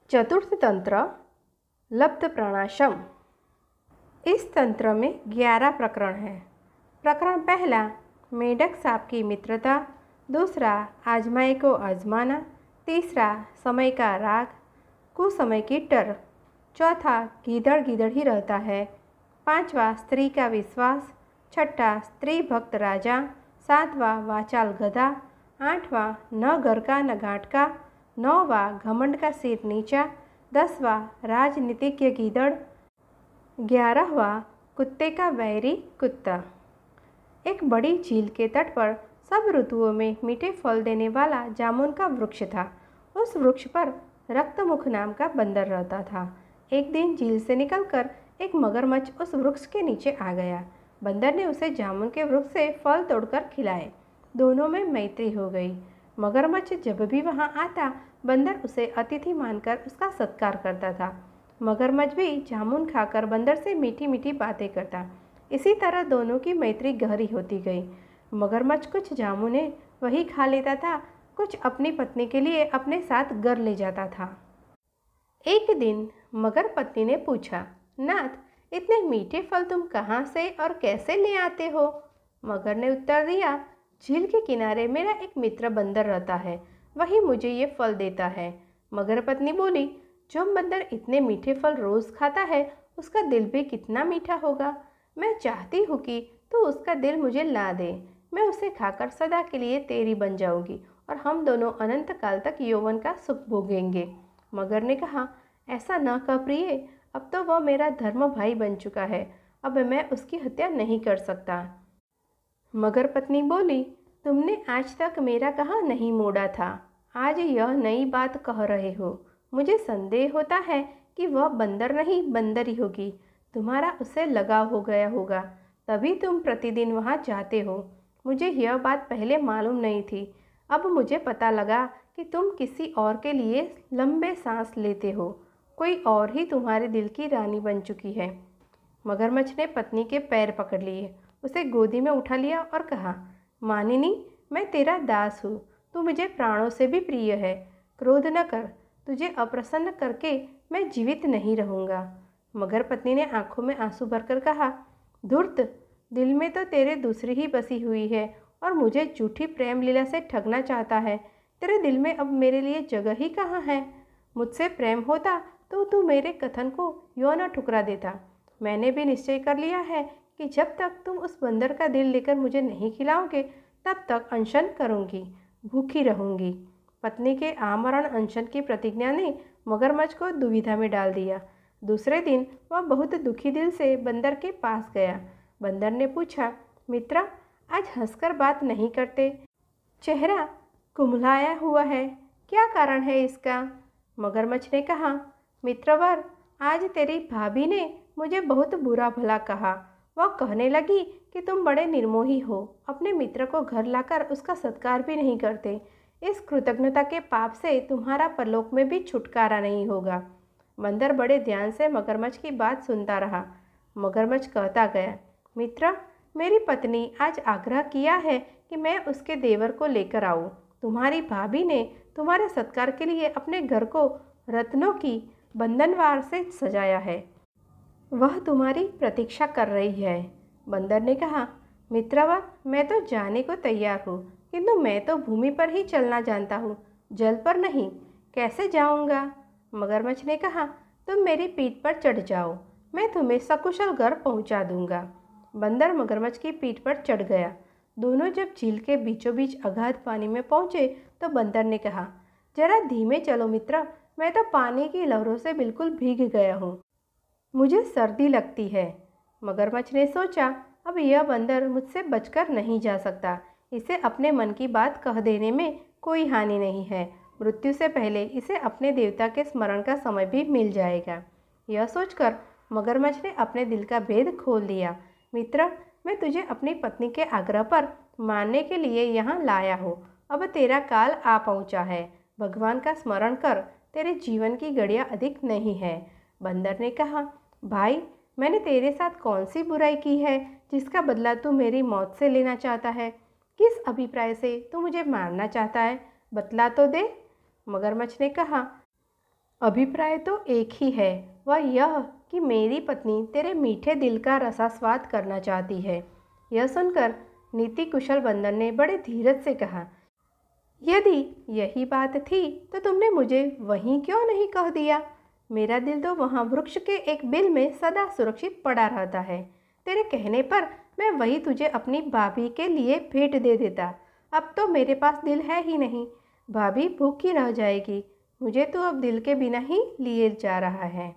चतुर्थ तंत्र लब्ध प्रणाशम। इस तंत्र में 11 प्रकरण हैं। प्रकरण पहला मेढक सांप की मित्रता, दूसरा आजमाए को आजमाना, तीसरा समय का राग, कुसमय की टर, चौथा गीदड़ गीदड़ ही रहता है, पांचवा स्त्री का विश्वास, छठा स्त्री भक्त राजा, सातवां वाचाल गधा, आठवां न घर का न घाट का, नौवां घमंड का सिर नीचा, 10वां राजनीतिज्ञ गीदड़, 11वां कुत्ते का वैरी कुत्ता। एक बड़ी झील के तट पर सब ऋतुओं में मीठे फल देने वाला जामुन का वृक्ष था। उस वृक्ष पर रक्तमुख नाम का बंदर रहता था। एक दिन झील से निकलकर एक मगरमच्छ उस वृक्ष के नीचे आ गया। बंदर ने उसे जामुन के वृक्ष से फल तोड़कर खिलाए। दोनों में मैत्री हो गई। मगरमच्छ जब भी वहां आता, बंदर उसे अतिथि मानकर उसका सत्कार करता था। मगरमच्छ भी जामुन खाकर बंदर से मीठी मीठी बातें करता। इसी तरह दोनों की मैत्री गहरी होती गई। मगरमच्छ कुछ जामुने वही खा लेता था, कुछ अपनी पत्नी के लिए अपने साथ घर ले जाता था। एक दिन मगर पत्नी ने पूछा, नाथ, इतने मीठे फल तुम कहाँ से और कैसे ले आते हो? मगर ने उत्तर दिया, झील के किनारे मेरा एक मित्र बंदर रहता है, वही मुझे ये फल देता है। मगर पत्नी बोली, जो बंदर इतने मीठे फल रोज खाता है, उसका दिल भी कितना मीठा होगा। मैं चाहती हूँ कि तू उसका दिल मुझे ला दे। मैं उसे खाकर सदा के लिए तेरी बन जाऊंगी और हम दोनों अनंत काल तक यौवन का सुख भोगेंगे। मगर ने कहा, ऐसा न कर प्रिय, अब तो वह मेरा धर्म भाई बन चुका है, अब मैं उसकी हत्या नहीं कर सकता। मगर पत्नी बोली, तुमने आज तक मेरा कहाँ नहीं मोड़ा था, आज यह नई बात कह रहे हो। मुझे संदेह होता है कि वह बंदर नहीं बंदरी होगी। तुम्हारा उससे लगाव हो गया होगा, तभी तुम प्रतिदिन वहाँ जाते हो। मुझे यह बात पहले मालूम नहीं थी। अब मुझे पता लगा कि तुम किसी और के लिए लंबे सांस लेते हो। कोई और ही तुम्हारे दिल की रानी बन चुकी है। मगरमच्छ ने पत्नी के पैर पकड़ लिए, उसे गोदी में उठा लिया और कहा, मानिनी, मैं तेरा दास हूँ, तू मुझे प्राणों से भी प्रिय है। क्रोध न कर, तुझे अप्रसन्न करके मैं जीवित नहीं रहूँगा। मगर पत्नी ने आंखों में आंसू भरकर कहा, धूर्त, दिल में तो तेरे दूसरी ही बसी हुई है और मुझे झूठी प्रेम लीला से ठगना चाहता है। तेरे दिल में अब मेरे लिए जगह ही कहाँ है? मुझसे प्रेम होता तो तू मेरे कथन को यों न ठुकरा देता। मैंने भी निश्चय कर लिया है कि जब तक तुम उस बंदर का दिल लेकर मुझे नहीं खिलाओगे, तब तक अनशन करूँगी, भूखी रहूँगी। पत्नी के आमरण अनशन की प्रतिज्ञा ने मगरमच्छ को दुविधा में डाल दिया। दूसरे दिन वह बहुत दुखी दिल से बंदर के पास गया। बंदर ने पूछा, मित्र, आज हंसकर बात नहीं करते, चेहरा कुम्हलाया हुआ है, क्या कारण है इसका? मगरमच्छ ने कहा, मित्रवर, आज तेरी भाभी ने मुझे बहुत बुरा भला कहा। वह कहने लगी कि तुम बड़े निर्मोही हो, अपने मित्र को घर लाकर उसका सत्कार भी नहीं करते। इस कृतज्ञता के पाप से तुम्हारा परलोक में भी छुटकारा नहीं होगा। बंदर बड़े ध्यान से मगरमच्छ की बात सुनता रहा। मगरमच्छ कहता गया, मित्र, मेरी पत्नी आज आग्रह किया है कि मैं उसके देवर को लेकर आऊँ। तुम्हारी भाभी ने तुम्हारे सत्कार के लिए अपने घर को रत्नों की बंधनवार से सजाया है। वह तुम्हारी प्रतीक्षा कर रही है। बंदर ने कहा, मित्रवर, मैं तो जाने को तैयार हूँ, किंतु मैं तो भूमि पर ही चलना जानता हूँ, जल पर नहीं। कैसे जाऊँगा? मगरमच्छ ने कहा, तुम मेरी पीठ पर चढ़ जाओ, मैं तुम्हें सकुशल घर पहुँचा दूँगा। बंदर मगरमच्छ की पीठ पर चढ़ गया। दोनों जब झील के बीचों बीच अगाध पानी में पहुँचे तो बंदर ने कहा, जरा धीमे चलो मित्र, मैं तो पानी की लहरों से बिल्कुल भीग गया हूँ, मुझे सर्दी लगती है। मगरमच्छ ने सोचा, अब यह बंदर मुझसे बचकर नहीं जा सकता, इसे अपने मन की बात कह देने में कोई हानि नहीं है। मृत्यु से पहले इसे अपने देवता के स्मरण का समय भी मिल जाएगा। यह सोचकर मगरमच्छ ने अपने दिल का भेद खोल दिया। मित्र, मैं तुझे अपनी पत्नी के आग्रह पर मानने के लिए यहाँ लाया हूँ। अब तेरा काल आ पहुँचा है। भगवान का स्मरण कर, तेरे जीवन की घड़ियाँ अधिक नहीं है। बंदर ने कहा, भाई, मैंने तेरे साथ कौन सी बुराई की है जिसका बदला तू मेरी मौत से लेना चाहता है? किस अभिप्राय से तू मुझे मारना चाहता है? बतला तो दे। मगरमच्छ ने कहा, अभिप्राय तो एक ही है, वह यह कि मेरी पत्नी तेरे मीठे दिल का रसास्वाद करना चाहती है। यह सुनकर नीति कुशल बंदर ने बड़े धीरज से कहा, यदि यही बात थी तो तुमने मुझे वहीं क्यों नहीं कह दिया? मेरा दिल तो वहाँ वृक्ष के एक बिल में सदा सुरक्षित पड़ा रहता है। तेरे कहने पर मैं वही तुझे अपनी भाभी के लिए भेंट दे देता। अब तो मेरे पास दिल है ही नहीं, भाभी भूखी रह जाएगी। मुझे तो अब दिल के बिना ही लिए जा रहा है।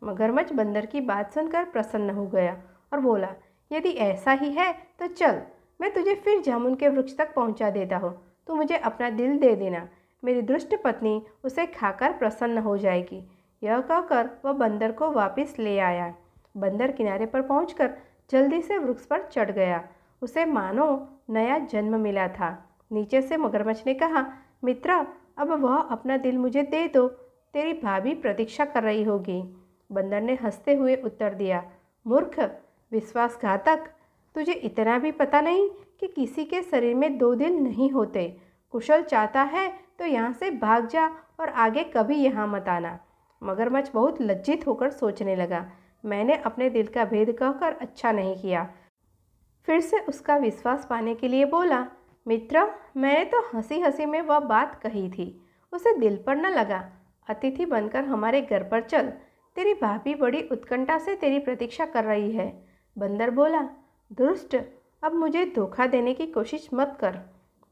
मगरमच्छ बंदर की बात सुनकर प्रसन्न हो गया और बोला, यदि ऐसा ही है तो चल, मैं तुझे फिर जामुन के वृक्ष तक पहुंचा देता हूँ। तू मुझे अपना दिल दे देना, मेरी दुष्ट पत्नी उसे खाकर प्रसन्न हो जाएगी। यह कहकर वह बंदर को वापस ले आया। बंदर किनारे पर पहुंचकर जल्दी से वृक्ष पर चढ़ गया। उसे मानो नया जन्म मिला था। नीचे से मगरमच्छ ने कहा, मित्र, अब वह अपना दिल मुझे दे दो, तेरी भाभी प्रतीक्षा कर रही होगी। बंदर ने हंसते हुए उत्तर दिया, मूर्ख, विश्वासघातक, तुझे इतना भी पता नहीं कि किसी के शरीर में दो दिल नहीं होते। कुशल चाहता है तो यहाँ से भाग जा और आगे कभी यहाँ मत आना। मगरमच्छ बहुत लज्जित होकर सोचने लगा, मैंने अपने दिल का भेद कहकर अच्छा नहीं किया। फिर से उसका विश्वास पाने के लिए बोला, मित्र, मैंने तो हंसी हंसी में वह बात कही थी, उसे दिल पर न लगा। अतिथि बनकर हमारे घर पर चल, तेरी भाभी बड़ी उत्कंठा से तेरी प्रतीक्षा कर रही है। बंदर बोला, दुष्ट, अब मुझे धोखा देने की कोशिश मत कर।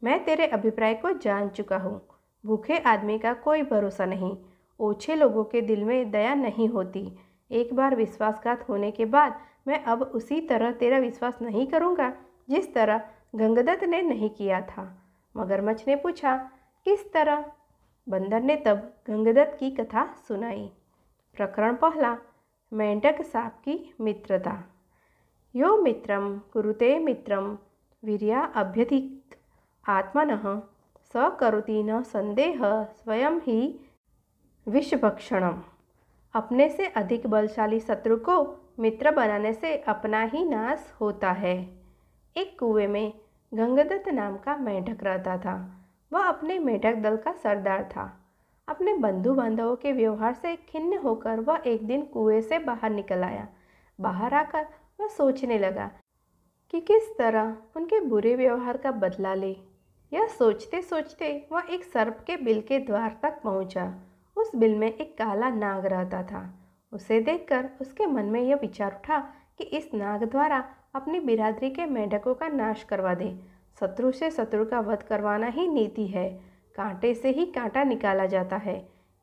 मैं तेरे अभिप्राय को जान चुका हूँ। भूखे आदमी का कोई भरोसा नहीं। ओछे लोगों के दिल में दया नहीं होती। एक बार विश्वासघात होने के बाद मैं अब उसी तरह तेरा विश्वास नहीं करूँगा जिस तरह गंगदत्त ने नहीं किया था। मगरमच्छ ने पूछा, किस तरह? बंदर ने तब गंगदत्त की कथा सुनाई। प्रकरण पहला, मेंढक सांप की मित्रता। यो मित्रम कुरुते मित्रम वीर्या अभ्यधिक आत्मनः स करोति न संदेह स्वयं ही विषभक्षणम। अपने से अधिक बलशाली शत्रु को मित्र बनाने से अपना ही नाश होता है। एक कुएं में गंगदत्त नाम का मेंढक रहता था। वह अपने मेंढक दल का सरदार था। अपने बंधु बांधवों के व्यवहार से खिन्न होकर वह एक दिन कुएं से बाहर निकल आया। बाहर आकर वह सोचने लगा कि किस तरह उनके बुरे व्यवहार का बदला ले। यह सोचते सोचते वह एक सर्प के बिल के द्वार तक पहुंचा। उस बिल में एक काला नाग रहता था। उसे देखकर उसके मन में यह विचार उठा कि इस नाग द्वारा अपनी बिरादरी के मेंढकों का नाश करवा दे। शत्रु से शत्रु का वध करवाना ही नीति है। कांटे से ही कांटा निकाला जाता है।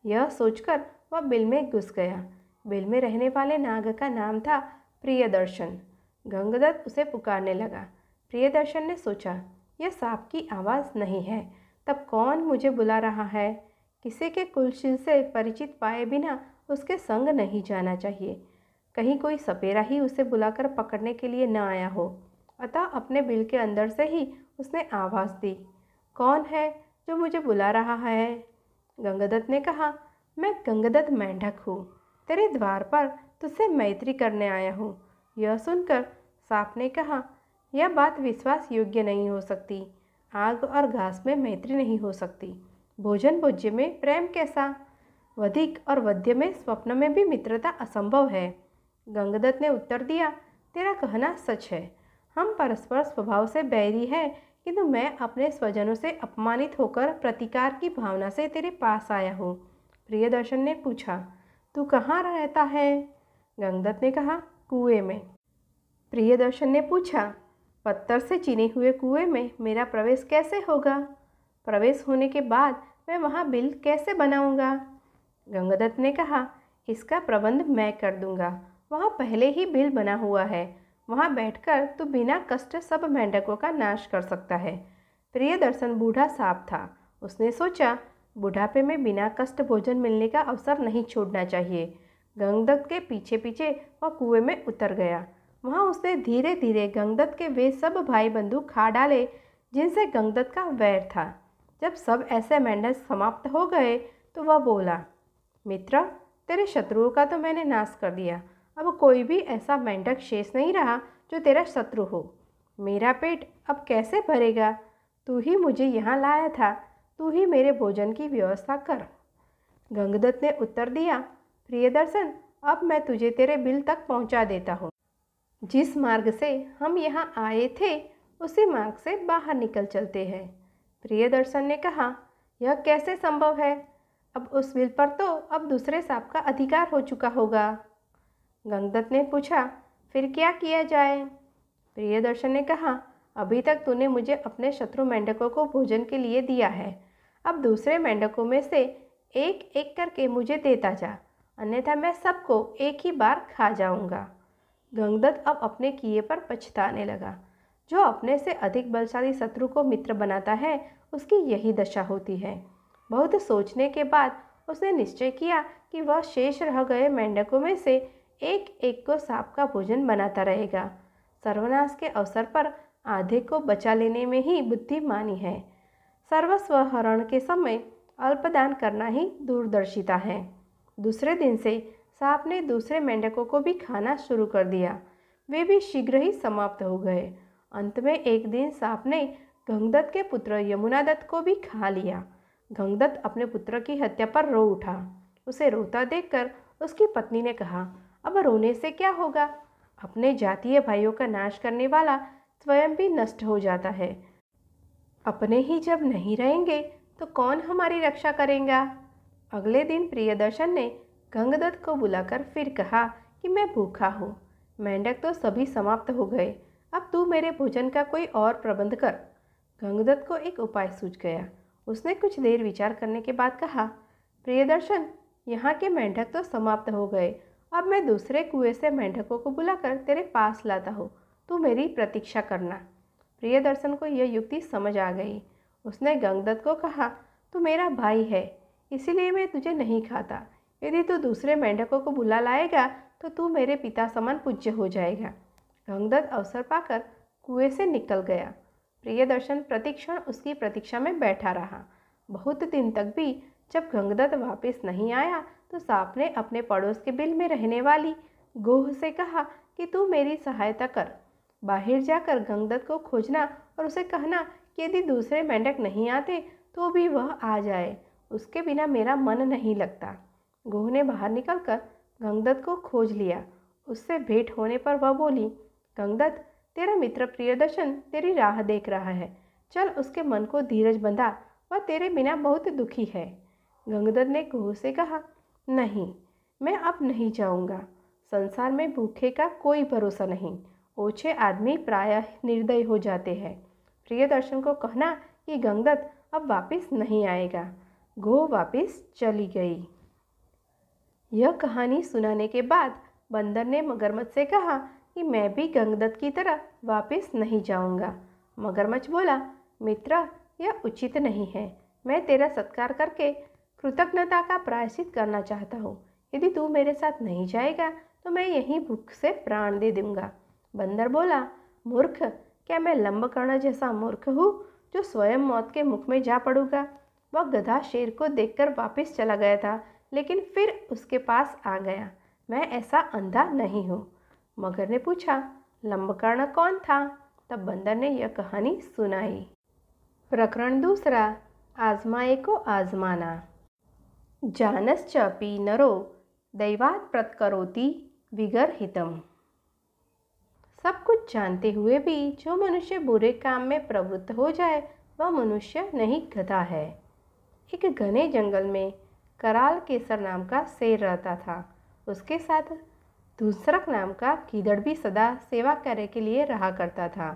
यह सोचकर वह बिल में घुस गया। बिल में रहने वाले नाग का नाम था प्रियदर्शन। गंगदत्त उसे पुकारने लगा। प्रियदर्शन ने सोचा, यह सांप की आवाज़ नहीं है, तब कौन मुझे बुला रहा है? किसी के कुलशील से परिचित पाए बिना उसके संग नहीं जाना चाहिए। कहीं कोई सपेरा ही उसे बुलाकर पकड़ने के लिए न आया हो। अतः अपने बिल के अंदर से ही उसने आवाज़ दी, कौन है जो मुझे बुला रहा है? गंगदत्त ने कहा, मैं गंगदत्त मेंढक हूँ, तेरे द्वार पर तुझसे मैत्री करने आया हूँ। यह सुनकर सांप ने कहा, यह बात विश्वास योग्य नहीं हो सकती। आग और घास में मैत्री नहीं हो सकती। भोजन भोज्य में प्रेम कैसा? वधिक और वध्य में स्वप्न में भी मित्रता असंभव है। गंगदत्त ने उत्तर दिया, तेरा कहना सच है। हम परस्पर स्वभाव से बैरी हैं, किंतु मैं अपने स्वजनों से अपमानित होकर प्रतिकार की भावना से तेरे पास आया हूँ। प्रियदर्शन ने पूछा, तू कहाँ रहता है? गंगदत्त ने कहा, कुएं में। प्रियदर्शन ने पूछा, पत्थर से चिने हुए कुएं में मेरा प्रवेश कैसे होगा? प्रवेश होने के बाद मैं वहाँ बिल कैसे बनाऊंगा? गंगदत्त ने कहा, इसका प्रबंध मैं कर दूंगा। वहाँ पहले ही बिल बना हुआ है। वहाँ बैठकर तू बिना कष्ट सब मेंढकों का नाश कर सकता है। प्रियदर्शन बूढ़ा सांप था। उसने सोचा, बुढ़ापे में बिना कष्ट भोजन मिलने का अवसर नहीं छोड़ना चाहिए। गंगदत्त के पीछे पीछे वह कुएं में उतर गया। वहाँ उसने धीरे धीरे गंगदत्त के वे सब भाई बंधु खा डाले जिनसे गंगदत्त का वैर था। जब सब ऐसे मेंढक समाप्त हो गए तो वह बोला, मित्र, तेरे शत्रुओं का तो मैंने नाश कर दिया। अब कोई भी ऐसा मेंढक शेष नहीं रहा जो तेरा शत्रु हो। मेरा पेट अब कैसे भरेगा? तू ही मुझे यहाँ लाया था, तू ही मेरे भोजन की व्यवस्था कर। गंगदत्त ने उत्तर दिया, प्रियदर्शन, अब मैं तुझे तेरे बिल तक पहुंचा देता हूँ। जिस मार्ग से हम यहाँ आए थे उसी मार्ग से बाहर निकल चलते हैं। प्रियदर्शन ने कहा, यह कैसे संभव है? अब उस बिल पर तो अब दूसरे सांप का अधिकार हो चुका होगा। गंगदत्त ने पूछा, फिर क्या किया जाए? प्रियदर्शन ने कहा, अभी तक तूने मुझे अपने शत्रु मेंढकों को भोजन के लिए दिया है, अब दूसरे मेंढकों में से एक एक करके मुझे देता जा, अन्यथा मैं सबको एक ही बार खा जाऊंगा। गंगदत्त अब अपने किए पर पछताने लगा। जो अपने से अधिक बलशाली शत्रु को मित्र बनाता है उसकी यही दशा होती है। बहुत सोचने के बाद उसने निश्चय किया कि वह शेष रह गए मेंढकों में से एक एक को सांप का भोजन बनाता रहेगा। सर्वनाश के अवसर पर आधे को बचा लेने में ही बुद्धिमानी है। सर्वस्व हरण के समय अल्पदान करना ही दूरदर्शिता है। दूसरे दिन से सांप ने दूसरे मेंढकों को भी खाना शुरू कर दिया। वे भी शीघ्र ही समाप्त हो गए। अंत में एक दिन सांप ने गंगदत्त के पुत्र यमुनादत्त को भी खा लिया। गंगदत्त अपने पुत्र की हत्या पर रो उठा। उसे रोता देखकर उसकी पत्नी ने कहा, अब रोने से क्या होगा? अपने जातीय भाइयों का नाश करने वाला स्वयं भी नष्ट हो जाता है। अपने ही जब नहीं रहेंगे तो कौन हमारी रक्षा करेगा? अगले दिन प्रियदर्शन ने गंगदत्त को बुलाकर फिर कहा कि मैं भूखा हूँ, मेंढक तो सभी समाप्त हो गए, अब तू मेरे भोजन का कोई और प्रबंध कर। गंगदत्त को एक उपाय सूझ गया। उसने कुछ देर विचार करने के बाद कहा, प्रियदर्शन, यहाँ के मेंढक तो समाप्त हो गए, अब मैं दूसरे कुएं से मेंढकों को बुलाकर तेरे पास लाता हूँ, तू मेरी प्रतीक्षा करना। प्रियदर्शन को यह युक्ति समझ आ गई। उसने गंगदत्त को कहा, तू मेरा भाई है, इसीलिए मैं तुझे नहीं खाता। यदि तू दूसरे मेंढकों को बुला लाएगा तो तू मेरे पिता समान पूज्य हो जाएगा। गंगदत्त अवसर पाकर कुएं से निकल गया। प्रियदर्शन प्रतिक्षण उसकी प्रतीक्षा में बैठा रहा। बहुत दिन तक भी जब गंगदत्त वापस नहीं आया तो सांप ने अपने पड़ोस के बिल में रहने वाली गोह से कहा कि तू मेरी सहायता कर। बाहर जाकर गंगदत्त को खोजना और उसे कहना कि यदि दूसरे मेंढक नहीं आते तो भी वह आ जाए, उसके बिना मेरा मन नहीं लगता। गोह ने बाहर निकलकर गंगदत्त को खोज लिया। उससे भेंट होने पर वह बोली, गंगदत्त, तेरा मित्र प्रियदर्शन तेरी राह देख रहा है, चल उसके मन को धीरज बंधा, वह तेरे बिना बहुत दुखी है। गंगदत्त ने गोह से कहा, नहीं, मैं अब नहीं जाऊंगा। संसार में भूखे का कोई भरोसा नहीं, ओछे आदमी प्रायः निर्दयी हो जाते हैं। प्रियदर्शन को कहना कि गंगदत्त अब वापस नहीं आएगा। गोह वापस चली गई। यह कहानी सुनाने के बाद बंदर ने मगरमच्छ से कहा कि मैं भी गंगदत्त की तरह वापस नहीं जाऊंगा। मगरमच्छ बोला, मित्र, यह उचित नहीं है, मैं तेरा सत्कार करके कृतज्ञता का प्रायश्चित करना चाहता हूँ। यदि तू मेरे साथ नहीं जाएगा तो मैं यहीं भूख से प्राण दे दूंगा। बंदर बोला, मूर्ख, क्या मैं लंबकर्ण जैसा मूर्ख हूँ जो स्वयं मौत के मुख में जा पड़ूंगा? वह गधा शेर को देखकर वापस चला गया था, लेकिन फिर उसके पास आ गया। मैं ऐसा अंधा नहीं हूँ। मगर ने पूछा, लंबकर्ण कौन था? तब बंदर ने यह कहानी सुनाई। प्रकरण दूसरा, आजमाए को आजमाना। जानश्चापि नरो दैवात् प्रतकरोति विगर्हितम्। सब कुछ जानते हुए भी जो मनुष्य बुरे काम में प्रवृत्त हो जाए वह मनुष्य नहीं गधा है। एक घने जंगल में कराल केसर नाम का शेर रहता था। उसके साथ धूसरक नाम का गीदड़ भी सदा सेवा करने के लिए रहा करता था।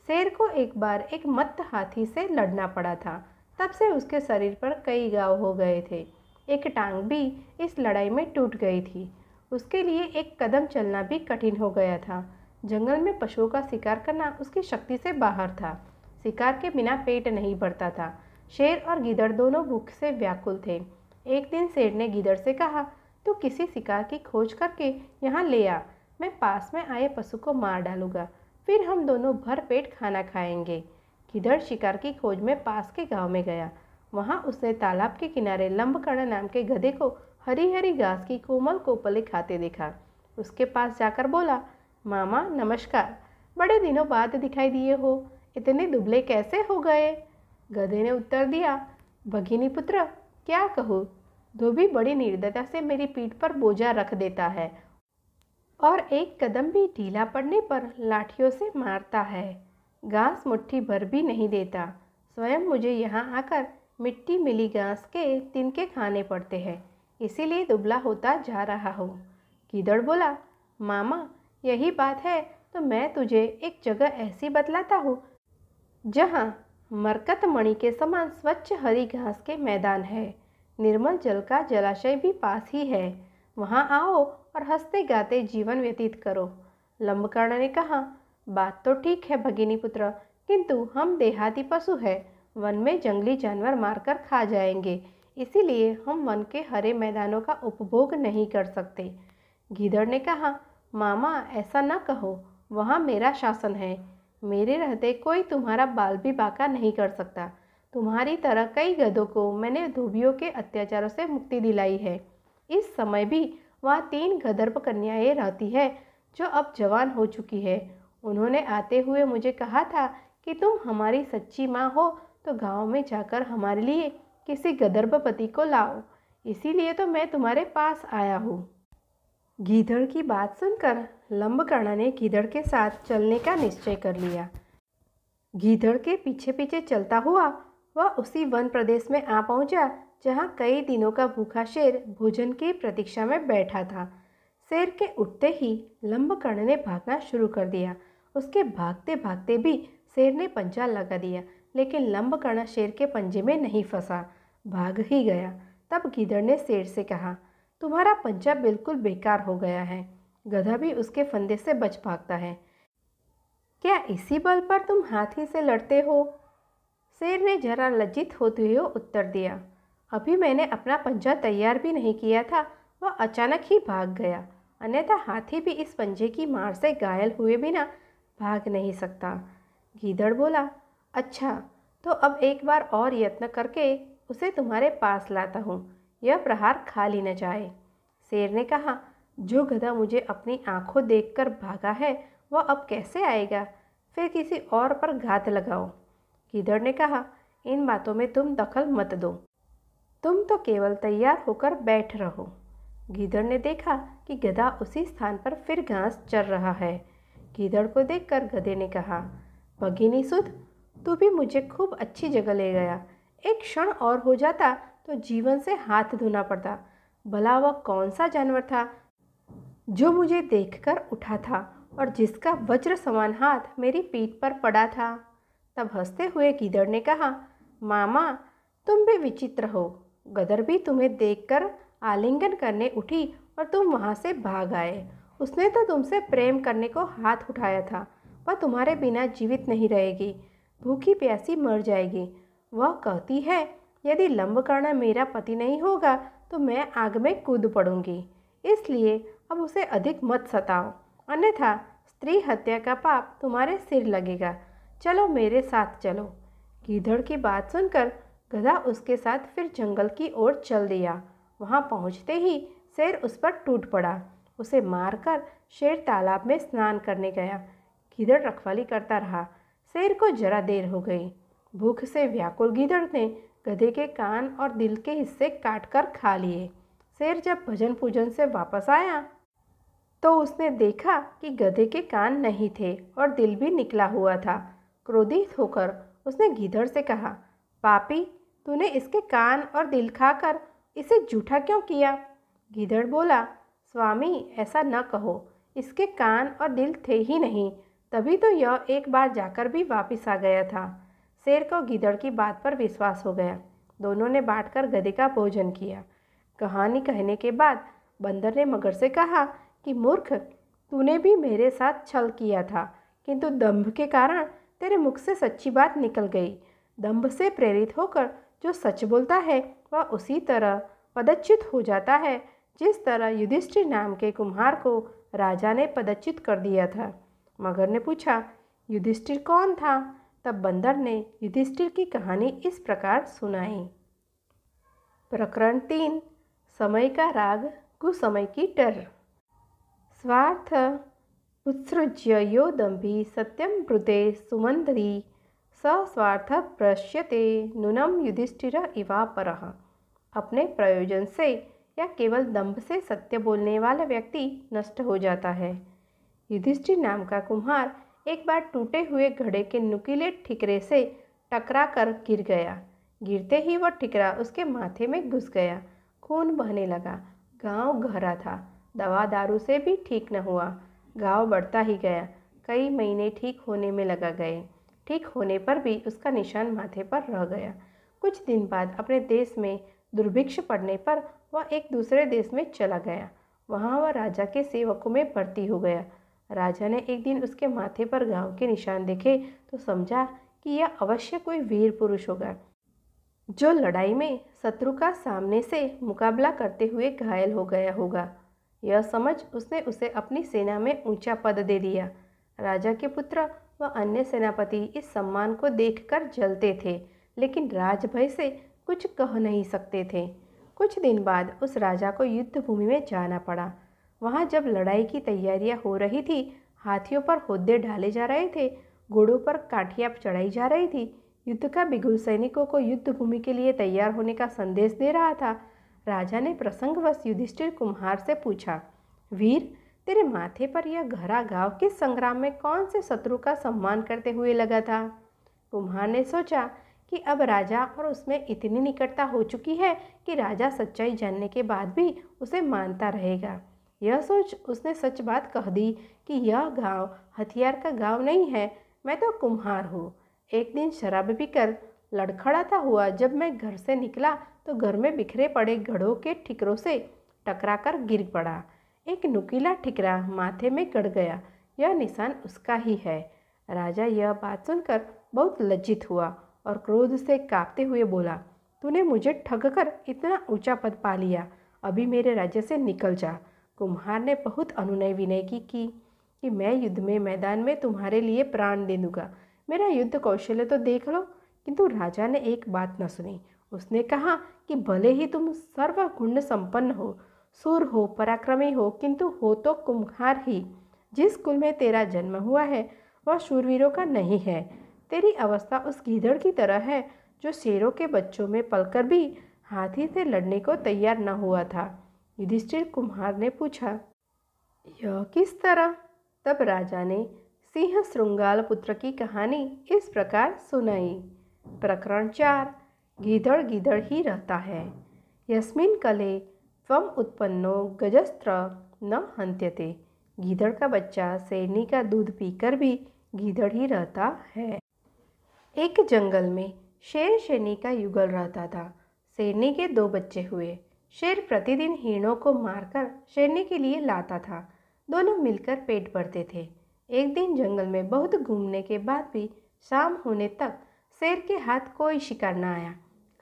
शेर को एक बार एक मत्त हाथी से लड़ना पड़ा था। तब से उसके शरीर पर कई घाव हो गए थे। एक टांग भी इस लड़ाई में टूट गई थी। उसके लिए एक कदम चलना भी कठिन हो गया था। जंगल में पशुओं का शिकार करना उसकी शक्ति से बाहर था। शिकार के बिना पेट नहीं भरता था। शेर और गीदड़ दोनों भूख से व्याकुल थे। एक दिन शेर ने गीदड़ से कहा, तू किसी शिकार की खोज करके यहाँ ले आ, मैं पास में आए पशु को मार डालूंगा, फिर हम दोनों भर पेट खाना खाएंगे। गीदड़ शिकार की खोज में पास के गांव में गया। वहाँ उसने तालाब के किनारे लंबकर्ण नाम के गधे को हरी हरी घास की कोमल कोपले खाते देखा। उसके पास जाकर बोला, मामा नमस्कार, बड़े दिनों बाद दिखाई दिए हो, इतने दुबले कैसे हो गए? गधे ने उत्तर दिया, भगिनी पुत्र, क्या कहूँ, धोबी बड़ी निर्दयता से मेरी पीठ पर बोझा रख देता है और एक कदम भी ढीला पड़ने पर लाठियों से मारता है। घास मुट्ठी भर भी नहीं देता। स्वयं मुझे यहाँ आकर मिट्टी मिली घास के तिनके खाने पड़ते हैं, इसीलिए दुबला होता जा रहा हूँ। गीदड़ बोला, मामा यही बात है तो मैं तुझे एक जगह ऐसी बतलाता हूँ जहाँ मरकत मणि के समान स्वच्छ हरी घास के मैदान है। निर्मल जल का जलाशय भी पास ही है। वहाँ आओ और हंसते गाते जीवन व्यतीत करो। लंबकर्ण ने कहा, बात तो ठीक है भगिनी पुत्र, किंतु हम देहाती पशु हैं, वन में जंगली जानवर मारकर खा जाएंगे, इसीलिए हम वन के हरे मैदानों का उपभोग नहीं कर सकते। गीदड़ ने कहा, मामा ऐसा न कहो, वहाँ मेरा शासन है। मेरे रहते कोई तुम्हारा बाल भी बांका नहीं कर सकता। तुम्हारी तरह कई गधों को मैंने धोबियों के अत्याचारों से मुक्ति दिलाई है। इस समय भी वहाँ 3 गंधर्व कन्याएं रहती है जो अब जवान हो चुकी है। उन्होंने आते हुए मुझे कहा था कि तुम हमारी सच्ची माँ हो तो गांव में जाकर हमारे लिए किसी गंधर्वपति को लाओ, इसीलिए तो मैं तुम्हारे पास आया हूँ। गीदड़ की बात सुनकर लंबकर्ण ने गीदड़ के साथ चलने का निश्चय कर लिया। गीदड़ के पीछे पीछे चलता हुआ वह उसी वन प्रदेश में आ पहुंचा जहां कई दिनों का भूखा शेर भोजन की प्रतीक्षा में बैठा था। शेर के उठते ही लंबकर्ण ने भागना शुरू कर दिया। उसके भागते भागते भी शेर ने पंजा लगा दिया, लेकिन लंबकर्ण शेर के पंजे में नहीं फंसा, भाग ही गया। तब गीदड़ ने शेर से कहा, तुम्हारा पंजा बिल्कुल बेकार हो गया है। गधा भी उसके फंदे से बच भागता है। क्या इसी बल पर तुम हाथी से लड़ते हो? शेर ने जरा लज्जित होते हुए उत्तर दिया, अभी मैंने अपना पंजा तैयार भी नहीं किया था, वह अचानक ही भाग गया, अन्यथा हाथी भी इस पंजे की मार से घायल हुए बिना भाग नहीं सकता। गीदड़ बोला, अच्छा तो अब एक बार और यत्न करके उसे तुम्हारे पास लाता हूँ, यह प्रहार खाली न जाए। शेर ने कहा, जो गधा मुझे अपनी आंखों देखकर भागा है वह अब कैसे आएगा? फिर किसी और पर घात लगाओ। गीदड़ ने कहा, इन बातों में तुम दखल मत दो, तुम तो केवल तैयार होकर बैठ रहो। गीदड़ ने देखा कि गधा उसी स्थान पर फिर घास चर रहा है। गीदड़ को देखकर गधे ने कहा, भगिनी सुध, तू भी मुझे खूब अच्छी जगह ले गया। एक क्षण और हो जाता तो जीवन से हाथ धोना पड़ता। भला वह कौन सा जानवर था जो मुझे देखकर उठा था और जिसका वज्र समान हाथ मेरी पीठ पर पड़ा था? तब हंसते हुए गीदड़ ने कहा, मामा तुम भी विचित्र हो। गदर भी तुम्हें देखकर आलिंगन करने उठी और तुम वहाँ से भाग आए। उसने तो तुमसे प्रेम करने को हाथ उठाया था। वह तुम्हारे बिना जीवित नहीं रहेगी, भूखी प्यासी मर जाएगी। वह कहती है, यदि लंबकर्ण मेरा पति नहीं होगा तो मैं आग में कूद पड़ूंगी। इसलिए अब उसे अधिक मत सताओ, अन्यथा स्त्री हत्या का पाप तुम्हारे सिर लगेगा। चलो मेरे साथ चलो। गीदड़ की बात सुनकर गधा उसके साथ फिर जंगल की ओर चल दिया। वहां पहुंचते ही शेर उस पर टूट पड़ा। उसे मारकर शेर तालाब में स्नान करने गया। गीदड़ रखवाली करता रहा। शेर को जरा देर हो गई। भूख से व्याकुल गीदड़ ने गधे के कान और दिल के हिस्से काटकर खा लिए। शेर जब भजन पूजन से वापस आया तो उसने देखा कि गधे के कान नहीं थे और दिल भी निकला हुआ था। क्रोधित होकर उसने गीदड़ से कहा, पापी, तूने इसके कान और दिल खाकर इसे जूठा क्यों किया? गीदड़ बोला, स्वामी ऐसा न कहो, इसके कान और दिल थे ही नहीं, तभी तो यह एक बार जाकर भी वापस आ गया था। शेर को गीदड़ की बात पर विश्वास हो गया। दोनों ने बांटकर गधे का भोजन किया। कहानी कहने के बाद बंदर ने मगर से कहा कि मूर्ख, तूने भी मेरे साथ छल किया था, किंतु दंभ के कारण तेरे मुख से सच्ची बात निकल गई। दंभ से प्रेरित होकर जो सच बोलता है वह उसी तरह पदच्युत हो जाता है जिस तरह युधिष्ठिर नाम के कुम्हार को राजा ने पदच्युत कर दिया था। मगर ने पूछा, युधिष्ठिर कौन था? तब बंदर ने युधिष्ठिर की कहानी इस प्रकार सुनाई। प्रकरण 3, समय का राग, कुसमय की डर। स्वार्थ उत्सृज्य यो दंभी सत्यम ब्रुते सुमंदरी, स स्वार्थ प्रश्यते नूनम युधिष्ठिर इवापरः। अपने प्रयोजन से या केवल दंभ से सत्य बोलने वाला व्यक्ति नष्ट हो जाता है। युधिष्ठिर नाम का कुम्हार एक बार टूटे हुए घड़े के नुकीले ठिकरे से टकरा कर गिर गया। गिरते ही वह ठिकरा उसके माथे में घुस गया। खून बहने लगा। घाव गहरा था। दवा दारू से भी ठीक न हुआ। घाव बढ़ता ही गया। कई महीने ठीक होने में लगा गए। ठीक होने पर भी उसका निशान माथे पर रह गया। कुछ दिन बाद अपने देश में दुर्भिक्ष पड़ने पर वह एक दूसरे देश में चला गया। वहाँ वह राजा के सेवकों में भर्ती हो गया। राजा ने एक दिन उसके माथे पर घाव के निशान देखे तो समझा कि यह अवश्य कोई वीर पुरुष होगा, जो लड़ाई में शत्रु का सामने से मुकाबला करते हुए घायल हो गया होगा। यह समझ उसने उसे अपनी सेना में ऊंचा पद दे दिया। राजा के पुत्र व अन्य सेनापति इस सम्मान को देखकर जलते थे, लेकिन राजभय से कुछ कह नहीं सकते थे। कुछ दिन बाद उस राजा को युद्ध भूमि में जाना पड़ा। वहाँ जब लड़ाई की तैयारियां हो रही थी, हाथियों पर होद्दे डाले जा रहे थे, घोड़ों पर काठियाँ चढ़ाई जा रही थी, युद्ध का बिगुल सैनिकों को युद्ध भूमि के लिए तैयार होने का संदेश दे रहा था, राजा ने प्रसंगवश युधिष्ठिर कुम्हार से पूछा, वीर, तेरे माथे पर यह गहरा घाव किस संग्राम में कौन से शत्रु का सम्मान करते हुए लगा था? कुम्हार ने सोचा कि अब राजा और उसमें इतनी निकटता हो चुकी है कि राजा सच्चाई जानने के बाद भी उसे मानता रहेगा। यह सोच उसने सच बात कह दी कि यह घाव हथियार का घाव नहीं है, मैं तो कुम्हार हूँ। एक दिन शराब पीकर लड़खड़ाता हुआ जब मैं घर से निकला तो घर में बिखरे पड़े घड़ों के ठिकरों से टकराकर गिर पड़ा। एक नुकीला ठिकरा माथे में गड़ गया। यह निशान उसका ही है। राजा यह बात सुनकर बहुत लज्जित हुआ और क्रोध से कांपते हुए बोला, तूने मुझे ठगकर इतना ऊंचा पद पा लिया, अभी मेरे राज्य से निकल जा। कुम्हार ने बहुत अनुनय विनय की कि मैं युद्ध में मैदान में तुम्हारे लिए प्राण दे दूंगा, मेरा युद्ध कौशल्य तो देख लो। किंतु राजा ने एक बात न सुनी। उसने कहा कि भले ही तुम सर्वगुण संपन्न हो, शूर हो, पराक्रमी हो, किंतु हो तो कुम्हार ही। जिस कुल में तेरा जन्म हुआ है वह शूरवीरों का नहीं है। तेरी अवस्था उस गीदड़ की तरह है जो शेरों के बच्चों में पलकर भी हाथी से लड़ने को तैयार न हुआ था। युधिष्ठिर कुम्हार ने पूछा, यह किस तरह? तब राजा ने सिंह श्रृंगाल पुत्र की कहानी इस प्रकार सुनाई। प्रकरण 4। गीदड़ गीदड़ ही रहता है। यस्मिन् कले त्वम उत्पन्नो गजस्त्र न हन्त्यते। गीदड़ का बच्चा शेरनी का दूध पीकर भी गीदड़ ही रहता है। एक जंगल में शेर शेरनी का युगल रहता था। शेरनी के 2 बच्चे हुए। शेर प्रतिदिन हिरणों को मारकर शेरनी के लिए लाता था। दोनों मिलकर पेट भरते थे। एक दिन जंगल में बहुत घूमने के बाद भी शाम होने तक शेर के हाथ कोई शिकार न आया।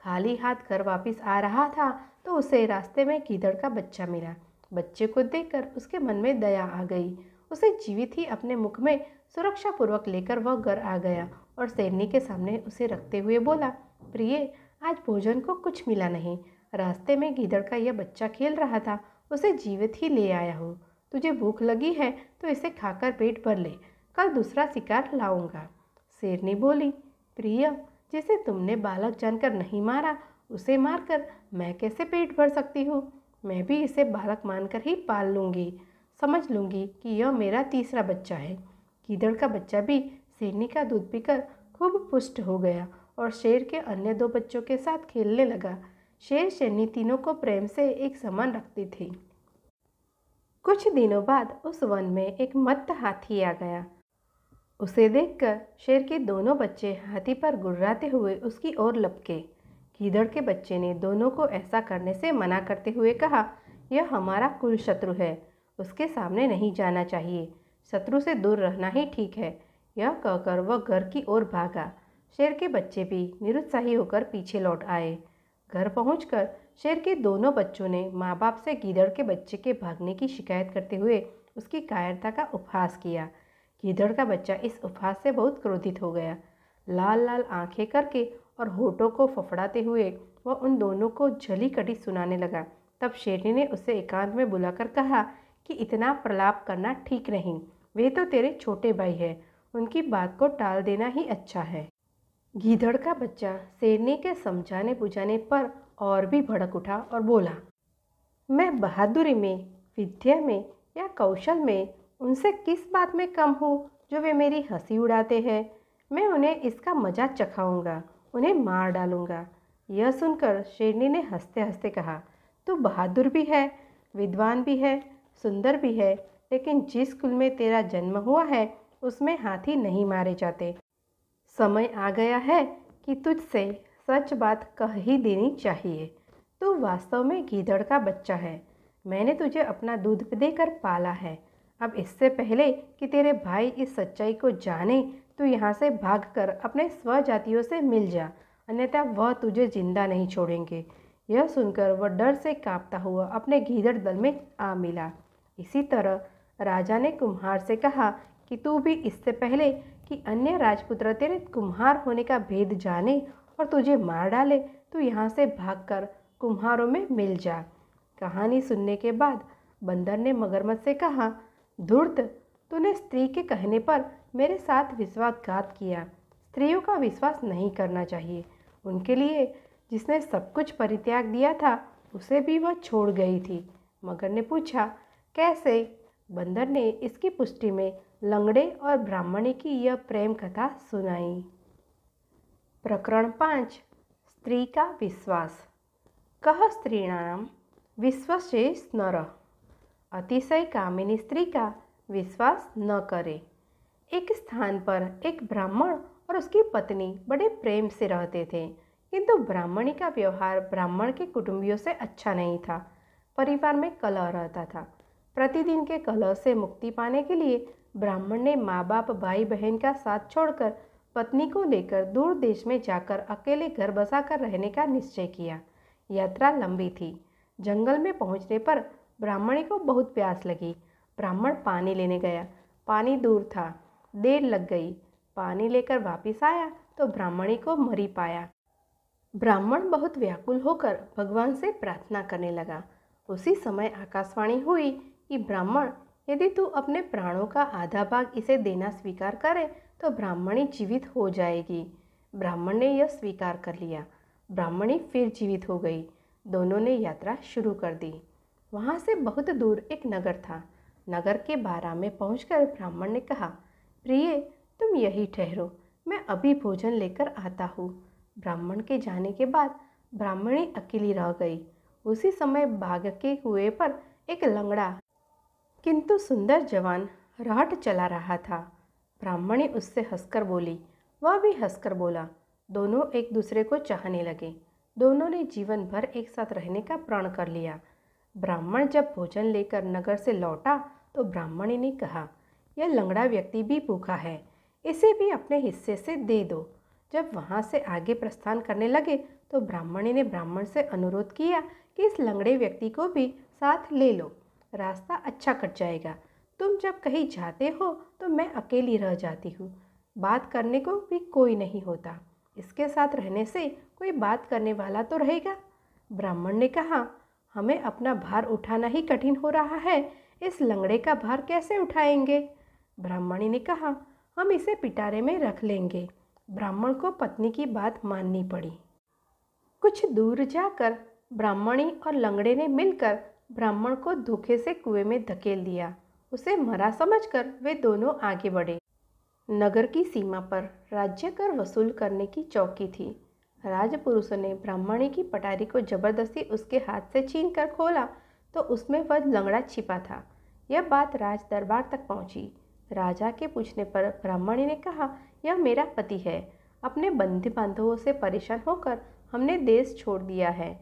खाली हाथ घर वापस आ रहा था तो उसे रास्ते में गीदड़ का बच्चा मिला। बच्चे को देखकर उसके मन में दया आ गई। उसे जीवित ही अपने मुख में सुरक्षापूर्वक लेकर वह घर आ गया और शेरनी के सामने उसे रखते हुए बोला, प्रिय, आज भोजन को कुछ मिला नहीं। रास्ते में गीदड़ का यह बच्चा खेल रहा था, उसे जीवित ही ले आया हूँ। तुझे भूख लगी है तो इसे खाकर पेट भर ले, कल दूसरा शिकार लाऊंगा। शेरनी बोली, प्रिय, जिसे तुमने बालक जानकर नहीं मारा उसे मारकर मैं कैसे पेट भर सकती हूँ? मैं भी इसे बालक मानकर ही पाल लूँगी। समझ लूँगी कि यह मेरा तीसरा बच्चा है। गीदड़ का बच्चा भी शेरनी का दूध पीकर खूब पुष्ट हो गया और शेर के अन्य 2 बच्चों के साथ खेलने लगा। शेर शेरनी तीनों को प्रेम से एक समान रखती थी। कुछ दिनों बाद उस वन में एक मत्त हाथी आ गया। उसे देखकर शेर के दोनों बच्चे हाथी पर गुर्राते हुए उसकी ओर लपके। गीदड़ के बच्चे ने दोनों को ऐसा करने से मना करते हुए कहा, यह हमारा कुल शत्रु है, उसके सामने नहीं जाना चाहिए, शत्रु से दूर रहना ही ठीक है। यह कहकर वह घर की ओर भागा। शेर के बच्चे भी निरुत्साही होकर पीछे लौट आए। घर पहुंचकर शेर के दोनों बच्चों ने माँ बाप से गीदड़ के बच्चे के भागने की शिकायत करते हुए उसकी कायरता का उपहास किया। गीदड़ का बच्चा इस उपहास से बहुत क्रोधित हो गया। लाल लाल आंखें करके और होठों को फफड़ाते हुए वह उन दोनों को जली कटी सुनाने लगा। तब शेरनी ने उसे एकांत में बुलाकर कहा कि इतना प्रलाप करना ठीक नहीं, वे तो तेरे छोटे भाई हैं, उनकी बात को टाल देना ही अच्छा है। गीदड़ का बच्चा शेरनी के समझाने बुझाने पर और भी भड़क उठा और बोला, मैं बहादुरी में, विद्या में या कौशल में उनसे किस बात में कम हूँ जो वे मेरी हंसी उड़ाते हैं। मैं उन्हें इसका मजा चखाऊंगा, उन्हें मार डालूंगा। यह सुनकर शेरनी ने हंसते हंसते कहा, तू बहादुर भी है, विद्वान भी है, सुंदर भी है, लेकिन जिस कुल में तेरा जन्म हुआ है उसमें हाथी नहीं मारे जाते। समय आ गया है कि तुझसे सच बात कह ही देनी चाहिए। तू वास्तव में गीदड़ का बच्चा है। मैंने तुझे अपना दूध देकर पाला है। अब इससे पहले कि तेरे भाई इस सच्चाई को जाने, तू यहाँ से भागकर अपने स्वजातियों से मिल जा, अन्यथा वह तुझे जिंदा नहीं छोड़ेंगे। यह सुनकर वह डर से कांपता हुआ अपने गीदड़ दल में आ मिला। इसी तरह राजा ने कुम्हार से कहा कि तू भी इससे पहले कि अन्य राजपुत्र तेरे कुम्हार होने का भेद जाने और तुझे मार डाले, तू यहाँ से भागकर कुम्हारों में मिल जा। कहानी सुनने के बाद बंदर ने मगरमच्छ से कहा, धूर्त, तूने स्त्री के कहने पर मेरे साथ विश्वासघात किया। स्त्रियों का विश्वास नहीं करना चाहिए। उनके लिए जिसने सब कुछ परित्याग दिया था उसे भी वह छोड़ गई थी। मगर ने पूछा, कैसे? बंदर ने इसकी पुष्टि में लंगड़े और ब्राह्मणी की यह प्रेम कथा सुनाई। प्रकरण 5, स्त्री का विश्वास। कह स्त्रीणाम विश्वशेष नरः, अतिशय कामिनी स्त्री का विश्वास न करे। एक स्थान पर एक ब्राह्मण और उसकी पत्नी बड़े प्रेम से रहते थे, किंतु ब्राह्मणी का व्यवहार ब्राह्मण के कुटुंबियों से अच्छा नहीं था। परिवार में कलह रहता था। प्रतिदिन के कलह से मुक्ति पाने के लिए ब्राह्मण ने माँ बाप, भाई बहन का साथ छोड़कर पत्नी को लेकर दूर देश में जाकर अकेले घर बसाकर रहने का निश्चय किया। यात्रा लंबी थी। जंगल में पहुंचने पर ब्राह्मणी को बहुत प्यास लगी। ब्राह्मण पानी लेने गया। पानी दूर था, देर लग गई। पानी लेकर वापस आया तो ब्राह्मणी को मरी पाया। ब्राह्मण बहुत व्याकुल होकर भगवान से प्रार्थना करने लगा। उसी समय आकाशवाणी हुई कि ब्राह्मण, यदि तू अपने प्राणों का आधा भाग इसे देना स्वीकार करे तो ब्राह्मणी जीवित हो जाएगी। ब्राह्मण ने यह स्वीकार कर लिया। ब्राह्मणी फिर जीवित हो गई। दोनों ने यात्रा शुरू कर दी। वहाँ से बहुत दूर एक नगर था। नगर के बारा में पहुंचकर ब्राह्मण ने कहा, प्रिय, तुम यहीं ठहरो, मैं अभी भोजन लेकर आता हूँ। ब्राह्मण के जाने के बाद ब्राह्मणी अकेली रह गई। उसी समय बाग के कुएं पर एक लंगड़ा किंतु सुंदर जवान रहट चला रहा था। ब्राह्मणी उससे हंसकर बोली, वह भी हंसकर बोला। दोनों एक दूसरे को चाहने लगे। दोनों ने जीवन भर एक साथ रहने का प्रण कर लिया। ब्राह्मण जब भोजन लेकर नगर से लौटा तो ब्राह्मणी ने कहा, यह लंगड़ा व्यक्ति भी भूखा है, इसे भी अपने हिस्से से दे दो। जब वहाँ से आगे प्रस्थान करने लगे तो ब्राह्मणी ने ब्राह्मण से अनुरोध किया कि इस लंगड़े व्यक्ति को भी साथ ले लो, रास्ता अच्छा कट जाएगा। तुम जब कहीं जाते हो तो मैं अकेली रह जाती हूँ, बात करने को भी कोई नहीं होता। इसके साथ रहने से कोई बात करने वाला तो रहेगा। ब्राह्मण ने कहा, हमें अपना भार उठाना ही कठिन हो रहा है, इस लंगड़े का भार कैसे उठाएंगे? ब्राह्मणी ने कहा, हम इसे पिटारे में रख लेंगे। ब्राह्मण को पत्नी की बात माननी पड़ी। कुछ दूर जाकर ब्राह्मणी और लंगड़े ने मिलकर ब्राह्मण को धोखे से कुएं में धकेल दिया। उसे मरा समझकर वे दोनों आगे बढ़े। नगर की सीमा पर राज्य कर वसूल करने की चौकी थी। राजपुरुषों ने ब्राह्मणी की पटारी को जबरदस्ती उसके हाथ से छीनकर खोला तो उसमें वह लंगड़ा छिपा था। यह बात राज दरबार तक पहुंची। राजा के पूछने पर ब्राह्मणी ने कहा, यह मेरा पति है। अपने बंदी बांधवों से परेशान होकर हमने देश छोड़ दिया है।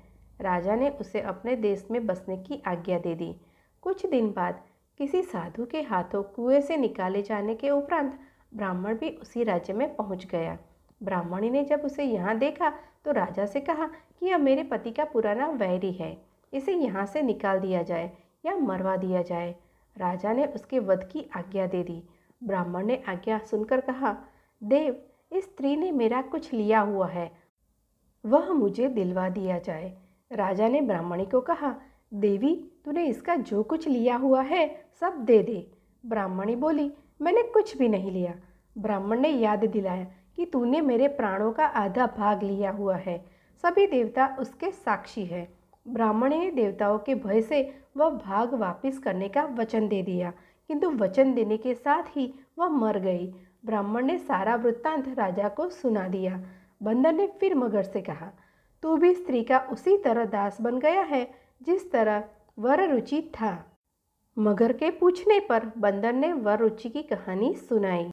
राजा ने उसे अपने देश में बसने की आज्ञा दे दी। कुछ दिन बाद किसी साधु के हाथों कुएं से निकाले जाने के उपरांत ब्राह्मण भी उसी राज्य में पहुंच गया। ब्राह्मणी ने जब उसे यहाँ देखा तो राजा से कहा कि यह मेरे पति का पुराना वैरी है, इसे यहाँ से निकाल दिया जाए या मरवा दिया जाए। राजा ने उसके वध की आज्ञा दे दी। ब्राह्मण ने आज्ञा सुनकर कहा, देव, इस स्त्री ने मेरा कुछ लिया हुआ है, वह मुझे दिलवा दिया जाए। राजा ने ब्राह्मणी को कहा, देवी, तूने इसका जो कुछ लिया हुआ है सब दे दे। ब्राह्मणी बोली, मैंने कुछ भी नहीं लिया। ब्राह्मण ने याद दिलाया कि तूने मेरे प्राणों का आधा भाग लिया हुआ है, सभी देवता उसके साक्षी है। ब्राह्मण ने देवताओं के भय से वह भाग वापिस करने का वचन दे दिया, किंतु वचन देने के साथ ही वह मर गई। ब्राह्मण ने सारा वृत्तांत राजा को सुना दिया। बंदर ने फिर मगर से कहा, तू भी स्त्री का उसी तरह दास बन गया है जिस तरह वररुचि था। मगर के पूछने पर बंदर ने वररुचि की कहानी सुनाई।